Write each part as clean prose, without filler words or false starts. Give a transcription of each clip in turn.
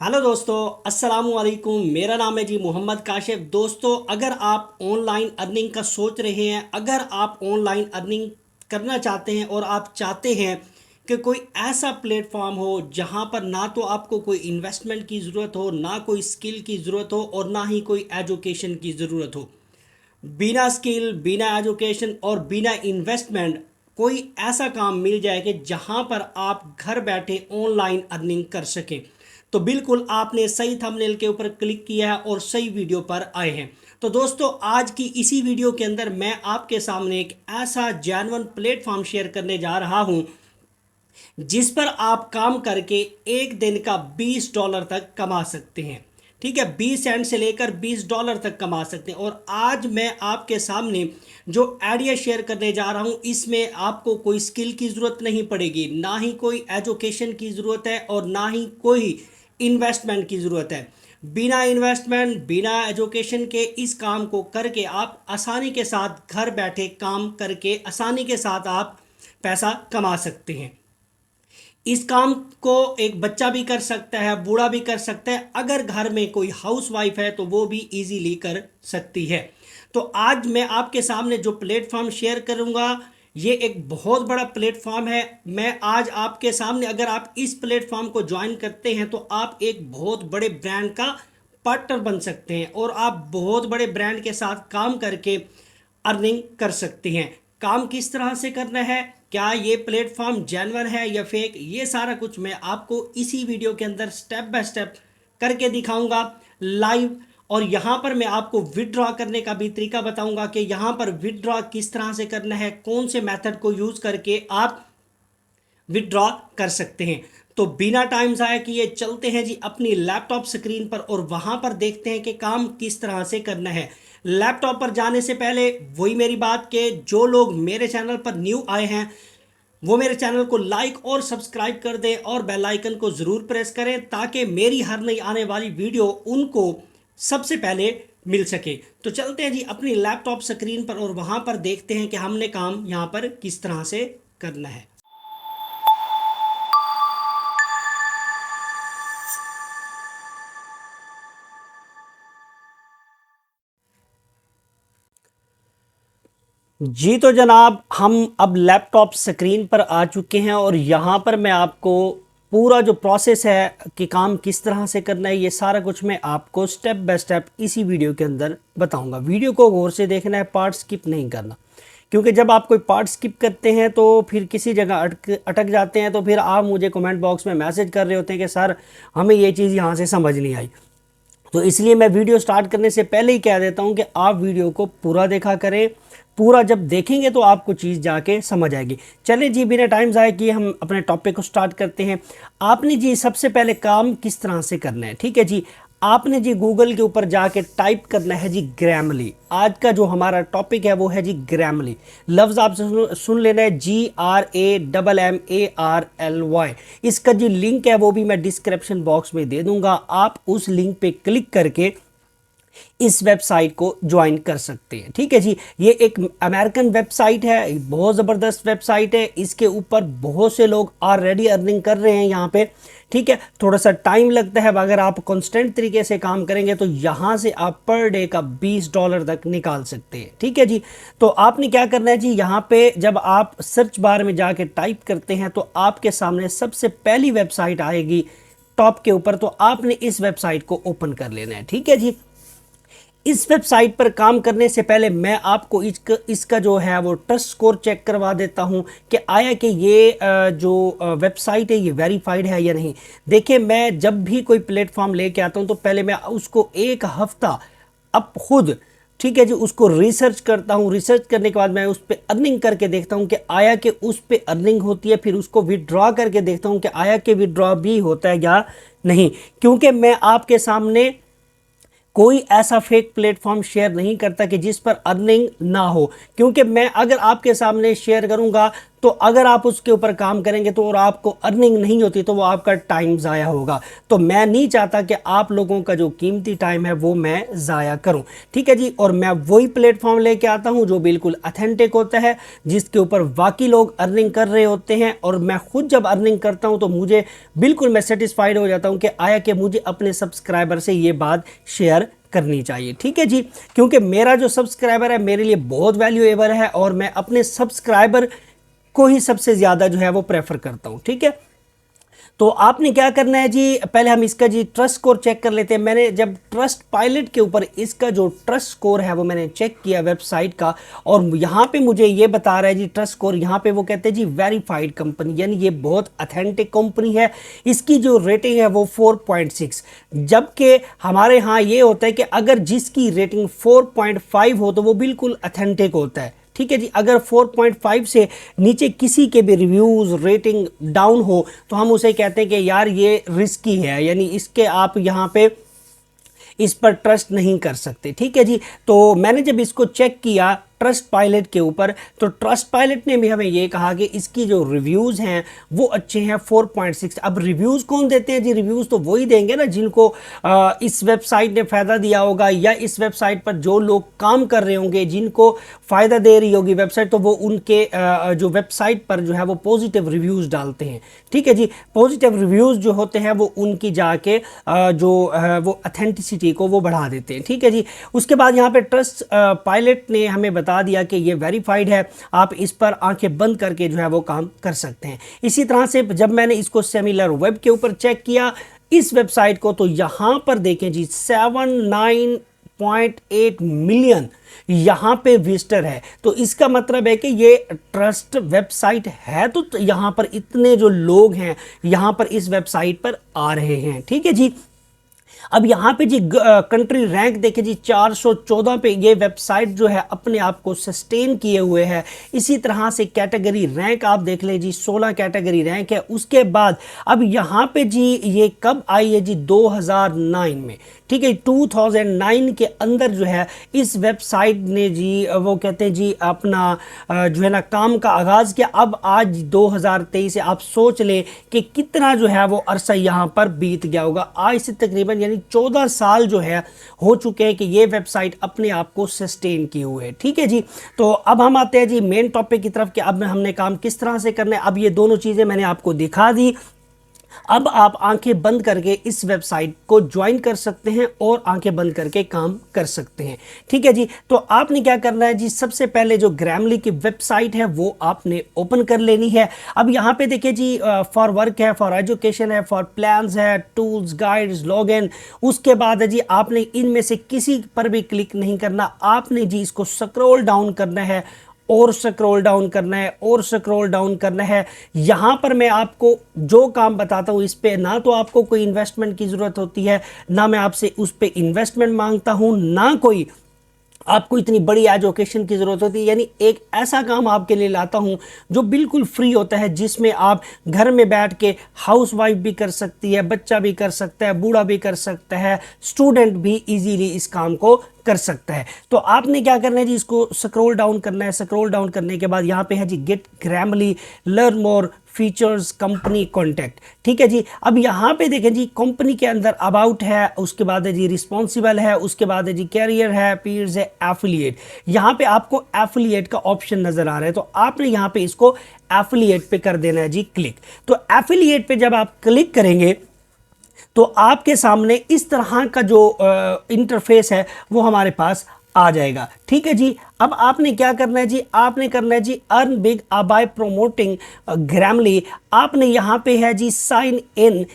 Hello दोस्तों, अस्सलाम वालेकुम। मेरा नाम है जी मोहम्मद काशिफ। दोस्तों, अगर आप ऑनलाइन अर्निंग का सोच रहे हैं, अगर आप ऑनलाइन अर्निंग करना चाहते हैं और आप चाहते हैं कि कोई ऐसा प्लेटफॉर्म हो जहां पर ना तो आपको कोई इन्वेस्टमेंट की ज़रूरत हो, ना कोई स्किल की ज़रूरत हो और ना ही कोई एजुकेशन की ज़रूरत हो, बिना स्किल, बिना एजुकेशन और बिना इन्वेस्टमेंट कोई ऐसा काम मिल जाए कि जहां पर आप घर बैठे ऑनलाइन अर्निंग कर सकें, तो बिल्कुल आपने सही थंबनेल के ऊपर क्लिक किया है और सही वीडियो पर आए हैं। तो दोस्तों, आज की इसी वीडियो के अंदर मैं आपके सामने एक ऐसा जेन्युइन प्लेटफॉर्म शेयर करने जा रहा हूं जिस पर आप काम करके एक दिन का $20 तक कमा सकते हैं। ठीक है, 20 सेंट से लेकर $20 तक कमा सकते हैं। और आज मैं आपके सामने जो आइडिया शेयर करने जा रहा हूं, इसमें आपको कोई स्किल की ज़रूरत नहीं पड़ेगी, ना ही कोई एजुकेशन की ज़रूरत है और ना ही कोई इन्वेस्टमेंट की ज़रूरत है। बिना इन्वेस्टमेंट, बिना एजुकेशन के इस काम को करके आप आसानी के साथ घर बैठे काम करके आसानी के साथ आप पैसा कमा सकते हैं। इस काम को एक बच्चा भी कर सकता है, बूढ़ा भी कर सकता है। अगर घर में कोई हाउस वाइफ है तो वो भी इजीली कर सकती है। तो आज मैं आपके सामने जो प्लेटफॉर्म शेयर करूंगा, ये एक बहुत बड़ा प्लेटफॉर्म है। मैं आज आपके सामने, अगर आप इस प्लेटफॉर्म को ज्वाइन करते हैं तो आप एक बहुत बड़े ब्रांड का पार्टनर बन सकते हैं और आप बहुत बड़े ब्रांड के साथ काम करके अर्निंग कर सकते हैं। काम किस तरह से करना है, क्या ये प्लेटफॉर्म जेन्युइन है या फेक, ये सारा कुछ मैं आपको इसी वीडियो के अंदर स्टेप बाय स्टेप करके दिखाऊंगा लाइव। और यहाँ पर मैं आपको विदड्रॉ करने का भी तरीका बताऊंगा कि यहाँ पर विदड्रॉ किस तरह से करना है, कौन से मेथड को यूज़ करके आप विदड्रॉ कर सकते हैं। तो बिना टाइम ज़ाया किए चलते हैं जी अपनी लैपटॉप स्क्रीन पर और वहां पर देखते हैं कि काम किस तरह से करना है। लैपटॉप पर जाने से पहले वही मेरी बात के जो लोग मेरे चैनल पर न्यू आए हैं वो मेरे चैनल को लाइक और सब्सक्राइब कर दें और बेल आइकन को ज़रूर प्रेस करें ताकि मेरी हर नई आने वाली वीडियो उनको सबसे पहले मिल सके। तो चलते हैं जी अपनी लैपटॉप स्क्रीन पर और वहां पर देखते हैं कि हमने काम यहाँ पर किस तरह से करना है। जी तो जनाब, हम अब लैपटॉप स्क्रीन पर आ चुके हैं और यहाँ पर मैं आपको पूरा जो प्रोसेस है कि काम किस तरह से करना है, ये सारा कुछ मैं आपको स्टेप बाय स्टेप इसी वीडियो के अंदर बताऊंगा। वीडियो को गौर से देखना है, पार्ट स्किप नहीं करना, क्योंकि जब आप कोई पार्ट स्किप करते हैं तो फिर किसी जगह अटक जाते हैं, तो फिर आप मुझे कमेंट बॉक्स में मैसेज कर रहे होते हैं कि सर हमें ये चीज़ यहाँ से समझ नहीं आई। तो इसलिए मैं वीडियो स्टार्ट करने से पहले ही कह देता हूं कि आप वीडियो को पूरा देखा करें। पूरा जब देखेंगे तो आपको चीज़ जाके समझ आएगी। चलिए जी, बिना टाइम ज़ाया किए हम अपने टॉपिक को स्टार्ट करते हैं। आपने जी सबसे पहले काम किस तरह से करना है, ठीक है जी, आपने जी गूगल के ऊपर जाके टाइप करना है जी ग्रामली। आज का जो हमारा टॉपिक है वो है जी ग्रामली। लफ्ज़ आप सुन लेना है, GRAMMARLY। इसका जी लिंक है वो भी मैं डिस्क्रिप्शन बॉक्स में दे दूंगा। आप उस लिंक पे क्लिक करके इस वेबसाइट को ज्वाइन कर सकते हैं। ठीक है जी, ये एक अमेरिकन वेबसाइट है, बहुत ज़बरदस्त वेबसाइट है। इसके ऊपर बहुत से लोग ऑलरेडी अर्निंग कर रहे हैं यहाँ पे। ठीक है, थोड़ा सा टाइम लगता है, अगर आप कांस्टेंट तरीके से काम करेंगे तो यहाँ से आप पर डे का $20 तक निकाल सकते हैं। ठीक है जी, तो आपने क्या करना है जी, यहाँ पे जब आप सर्च बार में जाके टाइप करते हैं तो आपके सामने सबसे पहली वेबसाइट आएगी टॉप के ऊपर, तो आपने इस वेबसाइट को ओपन कर लेना है। ठीक है जी, इस वेबसाइट पर काम करने से पहले मैं आपको इसका जो है वो ट्रस्ट स्कोर चेक करवा देता हूं कि आया कि ये जो वेबसाइट है ये वेरीफाइड है या नहीं। देखिए, मैं जब भी कोई प्लेटफॉर्म लेके आता हूं तो पहले मैं उसको एक हफ्ता अब खुद, ठीक है जी, उसको रिसर्च करता हूं। रिसर्च करने के बाद मैं उस पर अर्निंग करके देखता हूं कि आया कि उस पर अर्निंग होती है, फिर उसको विड्रॉ करके देखता हूं कि आया कि विड्रॉ भी होता है या नहीं। क्योंकि मैं आपके सामने कोई ऐसा फेक प्लेटफॉर्म शेयर नहीं करता कि जिस पर अर्निंग ना हो, क्योंकि मैं अगर आपके सामने शेयर करूंगा तो अगर आप उसके ऊपर काम करेंगे तो और आपको अर्निंग नहीं होती तो वो आपका टाइम ज़ाया होगा। तो मैं नहीं चाहता कि आप लोगों का जो कीमती टाइम है वो मैं ज़ाया करूं, ठीक है जी। और मैं वही प्लेटफॉर्म लेके आता हूं जो बिल्कुल अथेंटिक होता है, जिसके ऊपर वाकई लोग अर्निंग कर रहे होते हैं। और मैं खुद जब अर्निंग करता हूं तो मुझे बिल्कुल मैं सेटिस्फाइड हो जाता हूं कि आया कि मुझे अपने सब्सक्राइबर से ये बात शेयर करनी चाहिए, ठीक है जी। क्योंकि मेरा जो सब्सक्राइबर है मेरे लिए बहुत वैल्यूएबल है और मैं अपने सब्सक्राइबर को ही सबसे ज़्यादा जो है वो प्रेफर करता हूं, ठीक है। तो आपने क्या करना है जी, पहले हम इसका जी ट्रस्ट स्कोर चेक कर लेते हैं। मैंने जब ट्रस्ट पायलट के ऊपर इसका जो ट्रस्ट स्कोर है वो मैंने चेक किया वेबसाइट का, और यहाँ पे मुझे ये बता रहा है जी ट्रस्ट स्कोर, यहाँ पे वो कहते हैं जी वेरीफाइड कंपनी, यानी ये बहुत अथेंटिक कंपनी है। इसकी जो रेटिंग है वो 4.6, जबकि हमारे यहाँ ये होता है कि अगर जिसकी रेटिंग 4.5 हो तो वो बिल्कुल अथेंटिक होता है, ठीक है जी। अगर 4.5 से नीचे किसी के भी रिव्यूज़ रेटिंग डाउन हो तो हम उसे कहते हैं कि यार ये रिस्की है, यानी इसके आप यहाँ पे इस पर ट्रस्ट नहीं कर सकते, ठीक है जी। तो मैंने जब इसको चेक किया ट्रस्ट पायलट के ऊपर, तो ट्रस्ट पायलट ने भी हमें ये कहा कि इसकी जो रिव्यूज़ हैं वो अच्छे हैं 4.6। अब रिव्यूज़ कौन देते हैं जी, रिव्यूज़ तो वही देंगे ना जिनको इस वेबसाइट ने फ़ायदा दिया होगा, या इस वेबसाइट पर जो लोग काम कर रहे होंगे जिनको फ़ायदा दे रही होगी वेबसाइट, तो वो उनके जो वेबसाइट पर जो है वो पॉजिटिव रिव्यूज़ डालते हैं, ठीक है जी। पॉजिटिव रिव्यूज़ जो होते हैं वो उनकी जाके जो वो अथेंटिसिटी को वो बढ़ा देते हैं, ठीक है जी। उसके बाद यहाँ पे ट्रस्ट पायलट ने हमें बता दिया कि ये वेरीफाइड है, आप इस पर आंखें बंद करके जो है वो काम कर सकते हैं। इसी तरह से जब मैंने इसको सेमिलर वेब के ऊपर चेक किया इस वेबसाइट को, तो यहां पर देखें जी 79.8 मिलियन यहां पे विजिटर है। तो इसका मतलब है कि ये ट्रस्ट वेबसाइट है, तो यहां पर इतने जो लोग हैं यहां पर इस वेबसाइट पर आ रहे हैं, ठीक है जी। अब यहाँ पे जी कंट्री रैंक देखे जी 414 पे ये वेबसाइट जो है अपने आप को सस्टेन किए हुए है। इसी तरह से कैटेगरी रैंक आप देख ले जी 16 कैटेगरी रैंक है। उसके बाद अब यहाँ पे जी ये कब आई है जी 2009 में, ठीक है। 2009 के अंदर जो है इस वेबसाइट ने जी वो कहते हैं जी अपना जो है ना काम का आगाज़ किया। अब आज 2023 से आप सोच लें कि कितना जो है वो अरसा यहाँ पर बीत गया होगा। आज से तकरीबन यानी 14 साल जो है हो चुके हैं कि ये वेबसाइट अपने आप को सस्टेन किए हुए है, ठीक है जी। तो अब हम आते हैं जी मेन टॉपिक की तरफ कि अब हमने काम किस तरह से करना है। अब ये दोनों चीज़ें मैंने आपको दिखा दी। अब आप आंखें बंद करके इस वेबसाइट को ज्वाइन कर सकते हैं और आंखें बंद करके काम कर सकते हैं, ठीक है जी। तो आपने क्या करना है जी, सबसे पहले जो ग्रामरली की वेबसाइट है वो आपने ओपन कर लेनी है। अब यहाँ पे देखिए जी फॉर वर्क है, फॉर एजुकेशन है, फॉर प्लान्स है, टूल्स, गाइड्स, लॉगिन। उसके बाद है जी आपने इनमें से किसी पर भी क्लिक नहीं करना, आपने जी इसको स्क्रॉल डाउन करना है और स्क्रॉल डाउन करना है और स्क्रॉल डाउन करना है। यहाँ पर मैं आपको जो काम बताता हूँ इस पे ना तो आपको कोई इन्वेस्टमेंट की ज़रूरत होती है, ना मैं आपसे उस पे इन्वेस्टमेंट मांगता हूँ, ना कोई आपको इतनी बड़ी एजुकेशन की ज़रूरत होती है। यानी एक ऐसा काम आपके लिए लाता हूं जो बिल्कुल फ्री होता है, जिसमें आप घर में बैठ के हाउस वाइफ भी कर सकती है, बच्चा भी कर सकता है, बूढ़ा भी कर सकता है, स्टूडेंट भी इजीली इस काम को कर सकता है। तो आपने क्या करना है जी, इसको स्क्रॉल डाउन करना है। स्क्रॉल डाउन करने के बाद यहाँ पे है जी get Grammarly, learn more, features, company, contact, ठीक है जी। अब यहाँ पे देखें जी कंपनी के अंदर अबाउट है, उसके बाद है जी रिस्पॉन्सिबल है, उसके बाद है जी कैरियर है, पीयर्स है, एफिलिएट। यहाँ पे आपको एफिलिएट का ऑप्शन नजर आ रहा है, तो आपने यहाँ पे इसको एफिलिएट पे कर देना है जी क्लिक। तो एफिलिएट पे जब आप क्लिक करेंगे तो आपके सामने इस तरह का जो इंटरफेस है वो हमारे पास आ जाएगा, ठीक है जी। अब आपने क्या करना है जी, आपने करना है जी earn big by promoting Grammarly. आपने यहाँ पे है जी sign in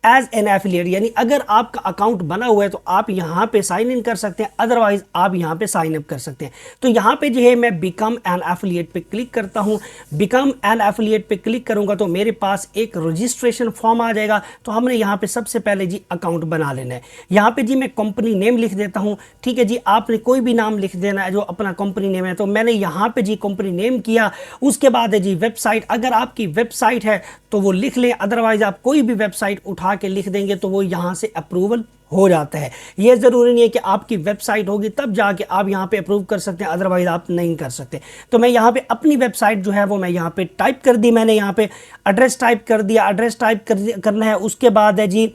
as an affiliate, यानी अगर आपका अकाउंट बना हुआ है तो आप यहाँ पे साइन इन कर सकते हैं, अदरवाइज आप यहाँ पे साइन अप कर सकते हैं। तो यहाँ पे जो है मैं बिकम एन एफिलिएट पे क्लिक करता हूँ। बिकम एन एफिलिएट पे क्लिक करूँगा तो मेरे पास एक रजिस्ट्रेशन फॉर्म आ जाएगा। तो हमने यहाँ पे सबसे पहले जी अकाउंट बना लेना है। यहाँ पे जी मैं कंपनी नेम लिख देता हूँ, ठीक है जी। आपने कोई भी नाम लिख देना है जो अपना कंपनी नेम है, तो मैंने यहाँ पे जी कंपनी नेम किया। उसके बाद है जी वेबसाइट, अगर आपकी वेबसाइट है तो वो लिख लें, अदरवाइज आप कोई भी वेबसाइट उठा आके लिख देंगे तो वो यहाँ से अप्रूवल हो जाता है। ये ज़रूरी नहीं है कि आपकी वेबसाइट होगी तब जाके आप यहाँ पे अप्रूव कर सकते हैं, अदरवाइज आप नहीं कर सकते। तो मैं यहाँ पे अपनी वेबसाइट जो है वो मैं यहाँ पे टाइप कर दी, मैंने यहाँ पे एड्रेस टाइप कर दिया, एड्रेस टाइप करना है। उसके बाद है जी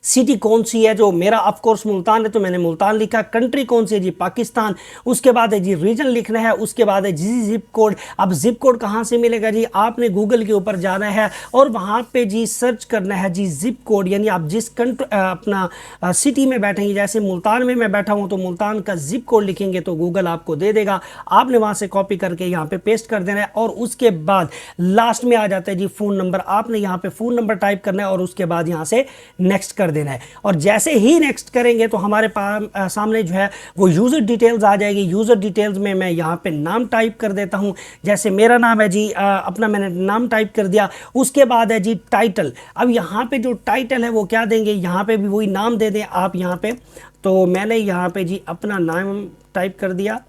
सिटी कौन सी है, जो मेरा ऑफ कोर्स मुल्तान है तो मैंने मुल्तान लिखा। कंट्री कौन सी है जी, पाकिस्तान। उसके बाद है जी रीजन लिखना है। उसके बाद है जी जिप कोड। अब जिप कोड कहाँ से मिलेगा जी, आपने गूगल के ऊपर जाना है और वहाँ पे जी सर्च करना है जी जिप कोड, यानी आप जिस अपना सिटी में बैठेंगे, जैसे मुल्तान में मैं बैठा हूँ तो मुल्तान का जिप कोड लिखेंगे तो गूगल आपको दे देगा। आपने वहाँ से कॉपी करके यहाँ पे पेस्ट कर देना है और उसके बाद लास्ट में आ जाता है जी फ़ोन नंबर। आपने यहाँ पे फ़ोन नंबर टाइप करना है और उसके बाद यहाँ से नेक्स्ट कर देना है। और जैसे ही नेक्स्ट करेंगे तो हमारे सामने जो है वो यूज़र डिटेल्स आ जाएगी। यूज़र डिटेल्स में मैं यहाँ पे नाम टाइप कर देता हूँ, जैसे मेरा नाम है जी, अपना मैंने नाम टाइप कर दिया। उसके बाद है जी टाइटल। अब यहाँ पे जो टाइटल है वो क्या देंगे, यहाँ पे भी वही नाम दे दें आप यहाँ पे। तो मैंने यहाँ पे जी अपना नाम टाइप कर दिया,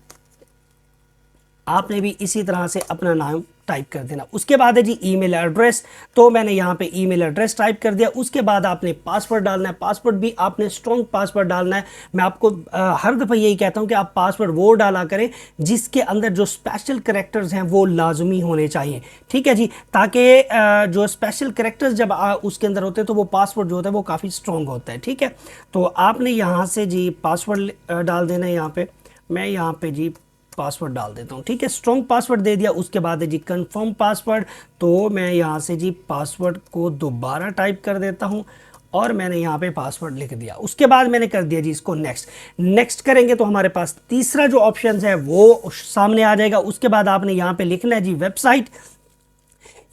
आपने भी इसी तरह से अपना नाम टाइप कर देना। उसके बाद है जी ईमेल एड्रेस, तो मैंने यहाँ पे ईमेल एड्रेस टाइप कर दिया। उसके बाद आपने पासवर्ड डालना है, पासवर्ड भी आपने स्ट्रॉन्ग पासवर्ड डालना है। मैं आपको हर दफ़ा यही कहता हूँ कि आप पासवर्ड वो डाला करें जिसके अंदर जो स्पेशल कैरेक्टर्स हैं वो लाजमी होने चाहिए, ठीक है जी, ताकि जो स्पेशल कैरेक्टर्स जब उसके अंदर होते हैं तो वो पासवर्ड जो होता है वो काफ़ी स्ट्रॉन्ग होता है, ठीक है। तो आपने यहाँ से जी पासवर्ड डाल देना है। यहाँ पे मैं यहाँ पे जी पासवर्ड डाल देता हूँ, ठीक है, स्ट्रॉन्ग पासवर्ड दे दिया। उसके बाद है जी कंफर्म पासवर्ड, तो मैं यहाँ से जी पासवर्ड को दोबारा टाइप कर देता हूँ और मैंने यहाँ पे पासवर्ड लिख दिया। उसके बाद मैंने कर दिया जी इसको नेक्स्ट। नेक्स्ट करेंगे तो हमारे पास तीसरा जो ऑप्शन है वो सामने आ जाएगा। उसके बाद आपने यहाँ पे लिखना है जी वेबसाइट,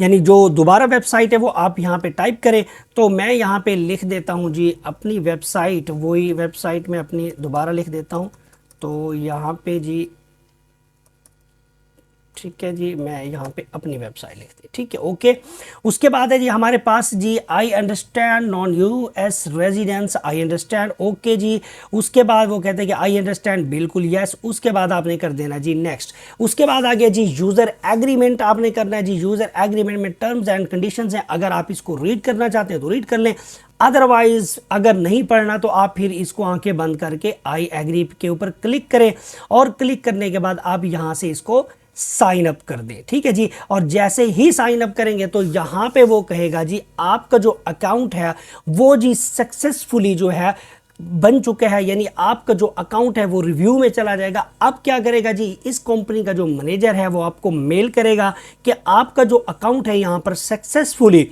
यानी जो दोबारा वेबसाइट है वो आप यहाँ पे टाइप करें। तो मैं यहाँ पे लिख देता हूँ जी अपनी वेबसाइट, वही वेबसाइट में अपनी दोबारा लिख देता हूँ। तो यहाँ पे जी ठीक है जी, मैं यहाँ पे अपनी वेबसाइट लिख दी, ठीक है, ओके। उसके बाद है जी हमारे पास जी I understand non US residence, I understand, okay जी। उसके बाद वो कहते हैं कि आई अंडरस्टैंड, बिल्कुल यस। उसके बाद आपने कर देना जी नेक्स्ट। उसके बाद आ गया जी यूज़र एग्रीमेंट, आपने करना है जी यूज़र एग्रीमेंट में टर्म्स एंड कंडीशंस हैं। अगर आप इसको रीड करना चाहते हैं तो रीड कर लें, अदरवाइज अगर नहीं पढ़ना तो आप फिर इसको आंखें बंद करके आई एग्री के ऊपर क्लिक करें और क्लिक करने के बाद आप यहाँ से इसको साइन अप कर दें, ठीक है जी। और जैसे ही साइन अप करेंगे तो यहाँ पे वो कहेगा जी आपका जो अकाउंट है वो जी सक्सेसफुली जो है बन चुका है, यानी आपका जो अकाउंट है वो रिव्यू में चला जाएगा। अब क्या करेगा जी, इस कंपनी का जो मैनेजर है वो आपको मेल करेगा कि आपका जो अकाउंट है यहाँ पर सक्सेसफुली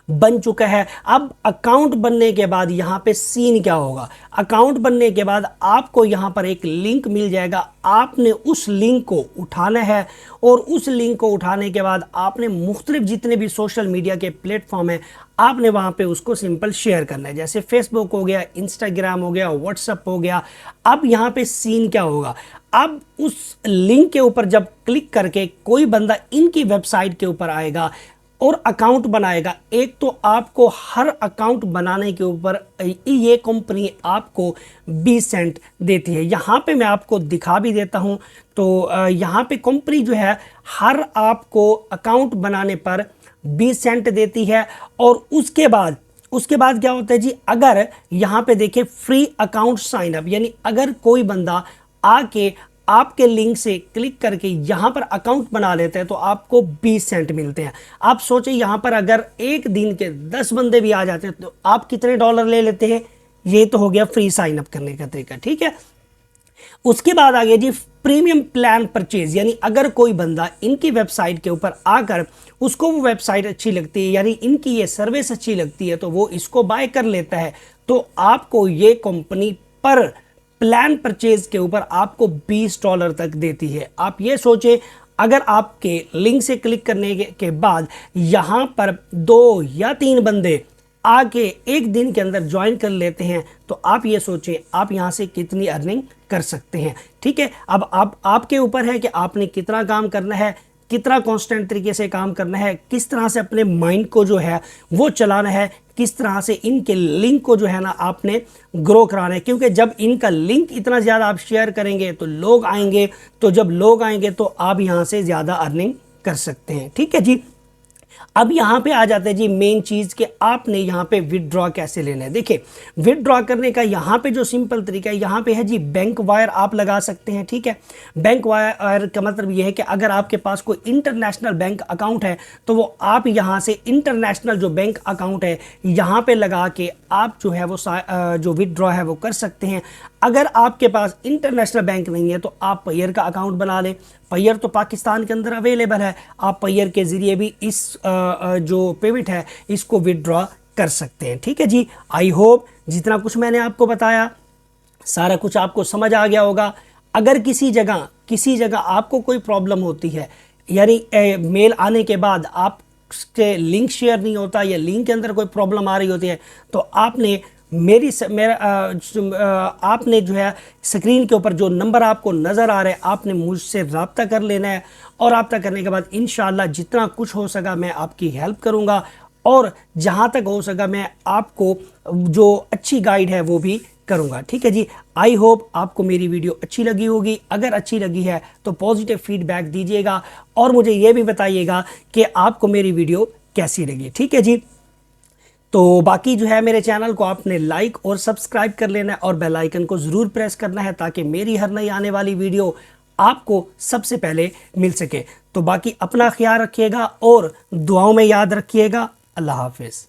बन चुका है। अब अकाउंट बनने के बाद यहाँ पे सीन क्या होगा, अकाउंट बनने के बाद आपको यहाँ पर एक लिंक मिल जाएगा। आपने उस लिंक को उठाना है और उस लिंक को उठाने के बाद आपने मुख्तलिफ जितने भी सोशल मीडिया के प्लेटफॉर्म हैं आपने वहाँ पे उसको सिंपल शेयर करना है, जैसे फेसबुक हो गया, इंस्टाग्राम हो गया, व्हाट्सएप हो गया। अब यहाँ पे सीन क्या होगा, अब उस लिंक के ऊपर जब क्लिक करके कोई बंदा इनकी वेबसाइट के ऊपर आएगा और अकाउंट बनाएगा, एक तो आपको हर अकाउंट बनाने के ऊपर ये कंपनी आपको 20 सेंट देती है। यहाँ पे मैं आपको दिखा भी देता हूँ। तो यहाँ पे कंपनी जो है हर आपको अकाउंट बनाने पर 20 सेंट देती है। और उसके बाद क्या होता है जी, अगर यहाँ पे देखें फ्री अकाउंट साइन अप, यानी अगर कोई बंदा आके आपके लिंक से क्लिक करके यहाँ पर अकाउंट बना लेते हैं तो आपको 20 सेंट मिलते हैं। आप सोचें यहाँ पर अगर एक दिन के 10 बंदे भी आ जाते हैं तो आप कितने डॉलर ले लेते हैं। ये तो हो गया फ्री साइन अप करने का तरीका, ठीक है। उसके बाद आ गया जी प्रीमियम प्लान परचेज, यानी अगर कोई बंदा इनकी वेबसाइट के ऊपर आकर उसको वो वेबसाइट अच्छी लगती है, यानी इनकी ये सर्विस अच्छी लगती है, तो वो इसको बाय कर लेता है। तो आपको ये कंपनी पर प्लान परचेज के ऊपर आपको $20 तक देती है। आप ये सोचें, अगर आपके लिंक से क्लिक करने के बाद यहाँ पर 2 या 3 बंदे आके एक दिन के अंदर ज्वाइन कर लेते हैं तो आप ये सोचें आप यहाँ से कितनी अर्निंग कर सकते हैं, ठीक है। अब आपके ऊपर है कि आपने कितना काम करना है, कितना कांस्टेंट तरीके से काम करना है, किस तरह से अपने माइंड को जो है वो चलाना है, किस तरह से इनके लिंक को जो है ना आपने ग्रो कराना है। क्योंकि जब इनका लिंक इतना ज़्यादा आप शेयर करेंगे तो लोग आएंगे, तो जब लोग आएंगे तो आप यहाँ से ज़्यादा अर्निंग कर सकते हैं, ठीक है जी। अब यहाँ पे आ जाता है जी मेन चीज़ कि आपने यहाँ पे विदड्रॉ कैसे लेना है। देखिए, विदड्रॉ करने का यहाँ पे जो सिंपल तरीका है, यहाँ पे है जी बैंक वायर आप लगा सकते हैं। ठीक है, बैंक वायर का मतलब ये है कि अगर आपके पास कोई इंटरनेशनल बैंक अकाउंट है तो वो आप यहाँ से इंटरनेशनल जो बैंक अकाउंट है यहाँ पे लगा के आप जो है वो जो विदड्रॉ है वो कर सकते हैं। अगर आपके पास इंटरनेशनल बैंक नहीं है तो आप पेयर का अकाउंट बना लें। पेयर तो पाकिस्तान के अंदर अवेलेबल है, आप पेयर के ज़रिए भी इस जो पेमेंट है इसको विदड्रॉ कर सकते हैं। ठीक है जी, आई होप जितना कुछ मैंने आपको बताया सारा कुछ आपको समझ आ गया होगा। अगर किसी जगह आपको कोई प्रॉब्लम होती है, यानी मेल आने के बाद आप के लिंक शेयर नहीं होता या लिंक के अंदर कोई प्रॉब्लम आ रही होती है, तो आपने आपने जो है स्क्रीन के ऊपर जो नंबर आपको नज़र आ रहा है आपने मुझसे रब्ता कर लेना है, और रब्ता करने के बाद इंशाल्लाह जितना कुछ हो सका मैं आपकी हेल्प करूंगा, और जहां तक हो सका मैं आपको जो अच्छी गाइड है वो भी करूंगा। ठीक है जी, आई होप आपको मेरी वीडियो अच्छी लगी होगी। अगर अच्छी लगी है तो पॉजिटिव फीडबैक दीजिएगा और मुझे ये भी बताइएगा कि आपको मेरी वीडियो कैसी लगी। ठीक है जी, तो बाकी जो है मेरे चैनल को आपने लाइक और सब्सक्राइब कर लेना है और बेल आइकन को ज़रूर प्रेस करना है ताकि मेरी हर नई आने वाली वीडियो आपको सबसे पहले मिल सके। तो बाकी अपना ख्याल रखिएगा और दुआओं में याद रखिएगा। अल्लाह हाफिज़।